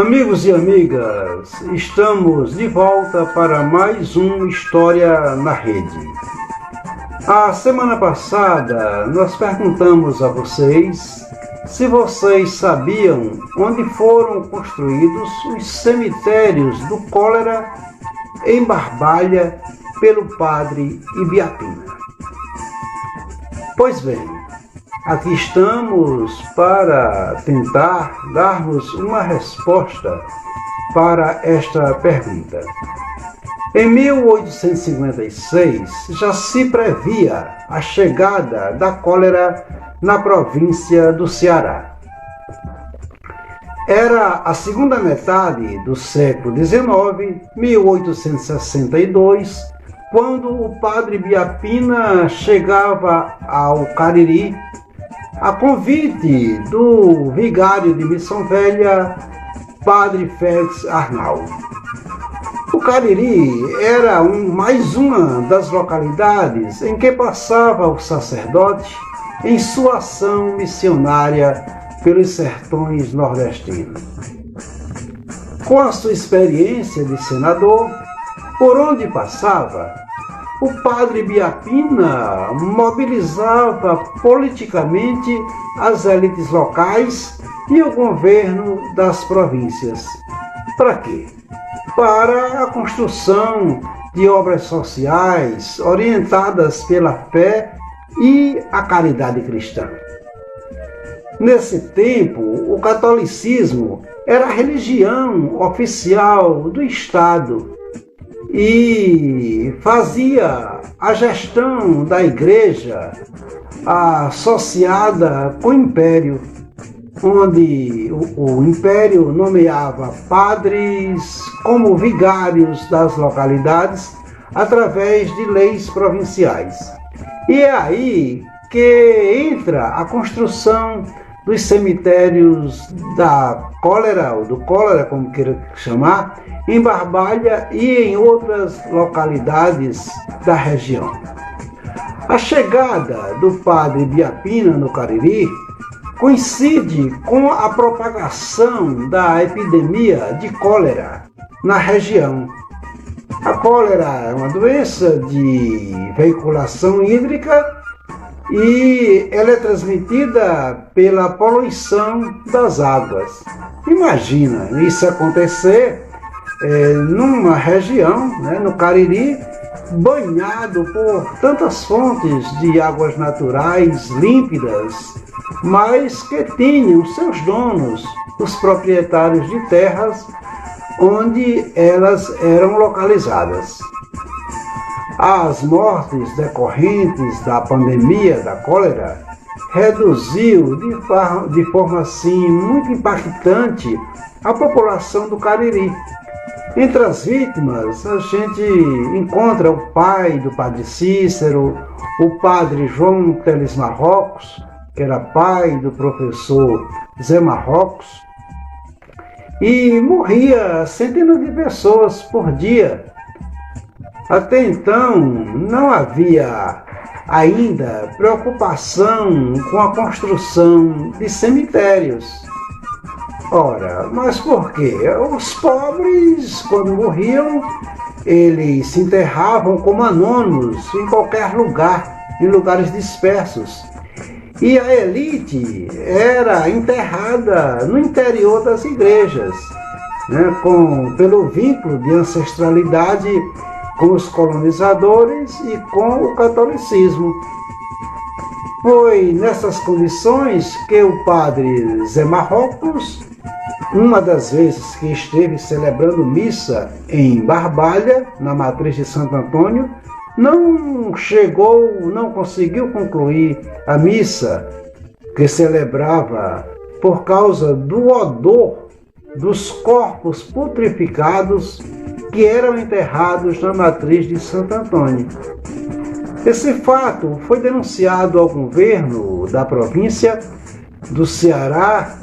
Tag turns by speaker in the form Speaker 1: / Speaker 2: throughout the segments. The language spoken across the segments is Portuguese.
Speaker 1: Amigos e amigas, estamos de volta para mais um História na Rede. A semana passada nós perguntamos a vocês se vocês sabiam onde foram construídos os cemitérios do cólera em Barbalha pelo padre Ibiapina. Pois bem, aqui estamos para tentar darmos uma resposta para esta pergunta. Em 1856, já se previa a chegada da cólera na província do Ceará. Era a segunda metade do século XIX, 1862, quando o padre Ibiapina chegava ao Cariri a convite do vigário de Missão Velha, padre Félix Arnal. O Cariri era mais uma das localidades em que passava o sacerdote em sua ação missionária pelos sertões nordestinos. Com a sua experiência de senador, por onde passava, o padre Ibiapina mobilizava politicamente as elites locais e o governo das províncias. Para quê? Para a construção de obras sociais orientadas pela fé e a caridade cristã. Nesse tempo, o catolicismo era a religião oficial do Estado e fazia a gestão da igreja associada com o império, onde o império nomeava padres como vigários das localidades através de leis provinciais. E é aí que entra a construção dos cemitérios da cólera, ou do cólera, como queira chamar, em Barbalha e em outras localidades da região. A chegada do padre Ibiapina no Cariri coincide com a propagação da epidemia de cólera na região. A cólera é uma doença de veiculação hídrica e ela é transmitida pela poluição das águas. Imagina isso acontecer numa região, no Cariri, banhado por tantas fontes de águas naturais límpidas, mas que tinham seus donos, os proprietários de terras onde elas eram localizadas. As mortes decorrentes da pandemia da cólera reduziu de forma assim muito impactante a população do Cariri. Entre as vítimas, a gente encontra o pai do padre Cícero, o padre João Teles Marrocos, que era pai do professor Zé Marrocos, e morria centenas de pessoas por dia. Até então, não havia ainda preocupação com a construção de cemitérios. Ora, mas por quê? Os pobres, quando morriam, eles se enterravam como anônimos em qualquer lugar, em lugares dispersos. E a elite era enterrada no interior das igrejas, pelo vínculo de ancestralidade com os colonizadores e com o catolicismo. Foi nessas condições que o padre Zé Marrocos, uma das vezes que esteve celebrando missa em Barbalha, na matriz de Santo Antônio, não conseguiu concluir a missa que celebrava por causa do odor dos corpos putrificados que eram enterrados na matriz de Santo Antônio. Esse fato foi denunciado ao governo da província do Ceará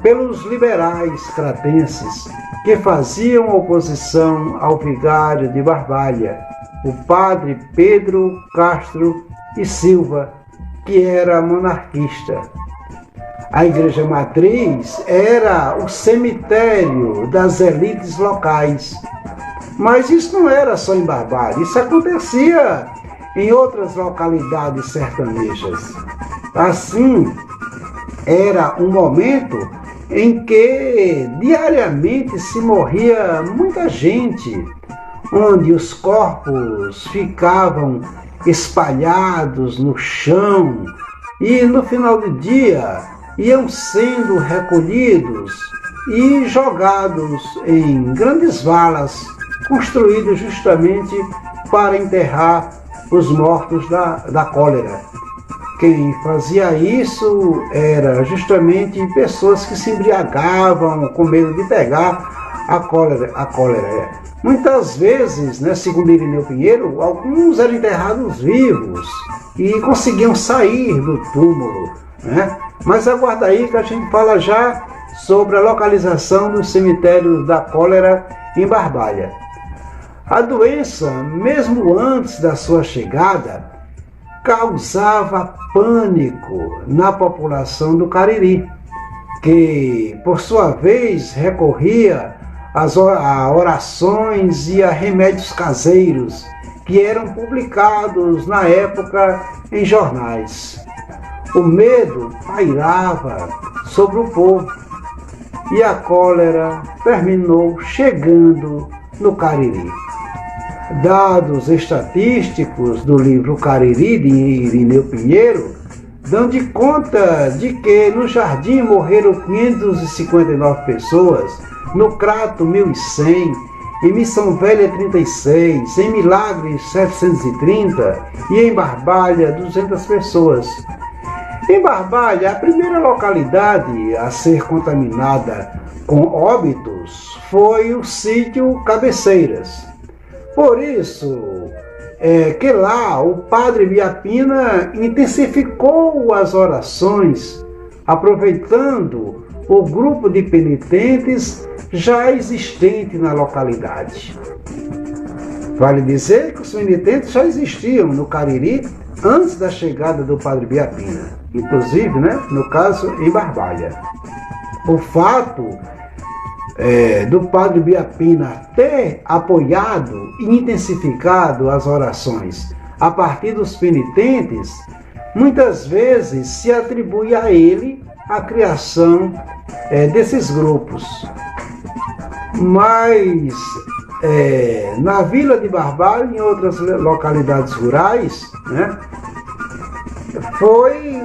Speaker 1: pelos liberais cratenses que faziam oposição ao vigário de Barbalha, o padre Pedro Castro e Silva, que era monarquista. A igreja matriz era o cemitério das elites locais. Mas isso não era só em Barbalha, isso acontecia em outras localidades sertanejas. Assim, era um momento em que diariamente se morria muita gente, onde os corpos ficavam espalhados no chão e no final do dia iam sendo recolhidos e jogados em grandes valas construídas justamente para enterrar os mortos da cólera. Quem fazia isso era justamente pessoas que se embriagavam com medo de pegar a cólera. Muitas vezes, né, segundo Irineu Pinheiro, alguns eram enterrados vivos e conseguiam sair do túmulo, né? Mas aguarda aí que a gente fala já sobre a localização dos cemitérios da cólera em Barbalha. A doença, mesmo antes da sua chegada, causava pânico na população do Cariri, que, por sua vez, recorria a orações e a remédios caseiros que eram publicados na época em jornais. O medo pairava sobre o povo e a cólera terminou chegando no Cariri. Dados estatísticos do livro Cariri, de Irineu Pinheiro, dão de conta de que no Jardim morreram 559 pessoas, no Crato 1.100, em Missão Velha 36, em Milagres 730 e em Barbalha 200 pessoas. Em Barbalha, a primeira localidade a ser contaminada com óbitos foi o sítio Cabeceiras. Por isso que lá o padre Biapina intensificou as orações, aproveitando o grupo de penitentes já existente na localidade. Vale dizer que os penitentes já existiam no Cariri antes da chegada do padre Biapina, inclusive, né, no caso, em Barbalha. O fato do padre Biapina ter apoiado e intensificado as orações a partir dos penitentes, muitas vezes se atribui a ele a criação desses grupos. Mas na vila de Barbalha e em outras localidades rurais, né, foi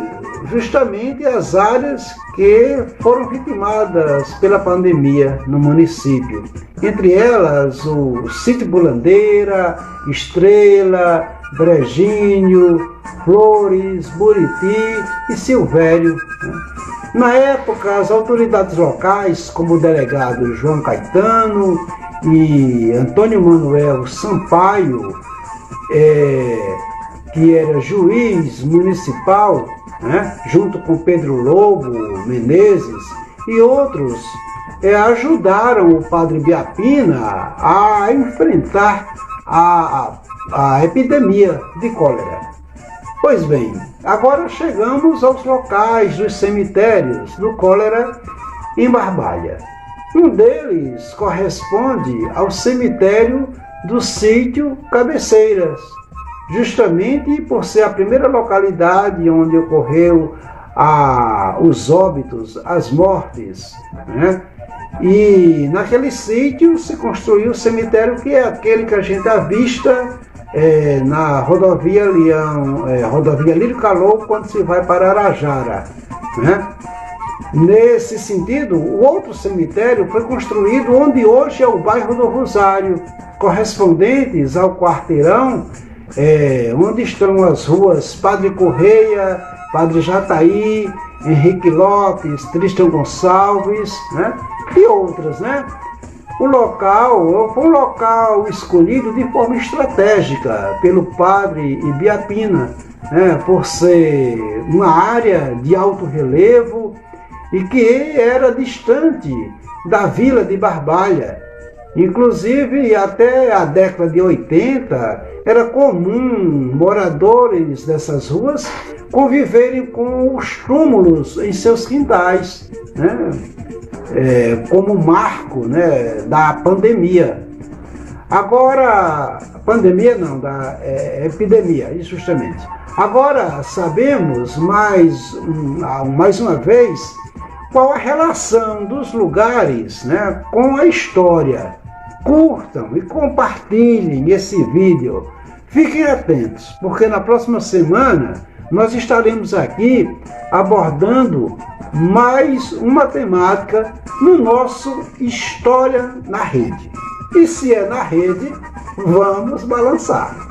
Speaker 1: justamente as áreas que foram vitimadas pela pandemia no município. Entre elas o Sítio Bulandeira, Estrela, Brejinho, Flores, Buriti e Silvério. Na época, as autoridades locais, como o delegado João Caetano e Antônio Manuel Sampaio, que era juiz municipal, né, junto com Pedro Lobo Menezes e outros, ajudaram o padre Biapina a enfrentar a epidemia de cólera. Pois bem, agora chegamos aos locais dos cemitérios do cólera em Barbalha. Um deles corresponde ao cemitério do sítio Cabeceiras, justamente por ser a primeira localidade onde ocorreu os óbitos, as mortes, né? E naquele sítio se construiu o cemitério, que é aquele que a gente avista na rodovia Lírio Calou, quando se vai para Arajara, né? Nesse sentido, o outro cemitério foi construído onde hoje é o bairro do Rosário, correspondentes ao quarteirão, onde estão as ruas Padre Correia, Padre Jataí, Henrique Lopes, Tristão Gonçalves, né? E outras, né? O local foi um local escolhido de forma estratégica pelo padre Ibiapina, né? Por ser uma área de alto relevo e que era distante da vila de Barbalha. Inclusive, até a década de 80, era comum moradores dessas ruas conviverem com os túmulos em seus quintais, né? Como marco, né, da pandemia. Agora, pandemia não, da epidemia, justamente. Agora sabemos mais uma vez qual a relação dos lugares, né, com a história. Curtam e compartilhem esse vídeo. Fiquem atentos, porque na próxima semana nós estaremos aqui abordando mais uma temática no nosso História na Rede. E se é na rede, vamos balançar.